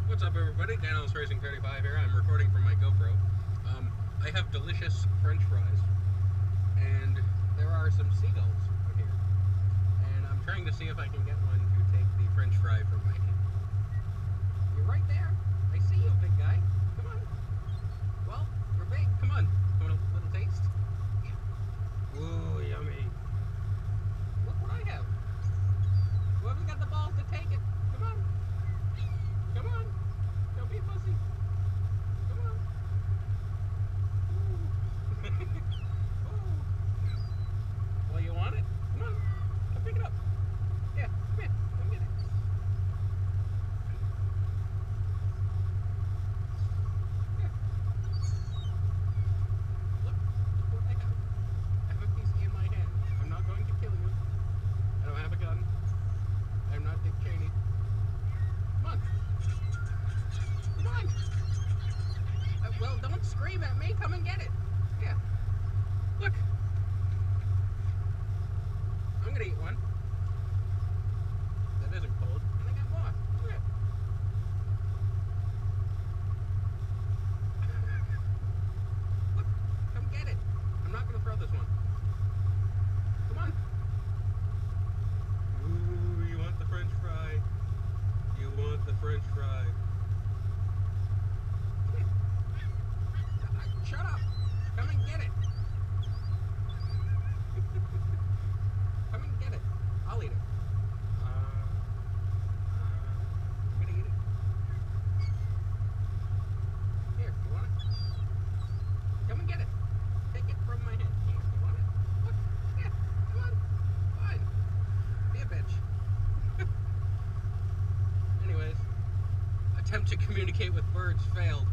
What's up, everybody? Daniel's Racing 35 here. I'm recording from my GoPro. I have delicious French fries, and there are some seagulls out here, and I'm trying to see if I can get one to take the French fry from my hand. You're right there. I see you, big guy. Come on. Well, you're big. Come on. Want a little taste? Yeah. Ooh, yummy. Look what I have. Whoever's got the balls to take it. Come on. Come on. Don't be fussy. Come on. Ooh. Ooh. Well, you want it? Come on. Come pick it up. Yeah, come here. Come get it. Here. Look what I have. I have a piece in my hand. I'm not going to kill you. I don't have a gun. I'm not Dick Cheney. Come on. Come on. Well, don't scream at me. Come and get it. Yeah. Look. I'm gonna eat one. That isn't cold. And I got more. Look at it. Look. Come get it. I'm not gonna throw this one. Come on. Ooh, you want the French fry? You want the French fry? Shut up! Come and get it! Come and get it. I'll eat it. I'm gonna eat it. Here, you want it? Come and get it. Take it from my hand. You want it? Look, yeah, come on. Fine. Be a bitch. Anyways, attempt to communicate with birds failed.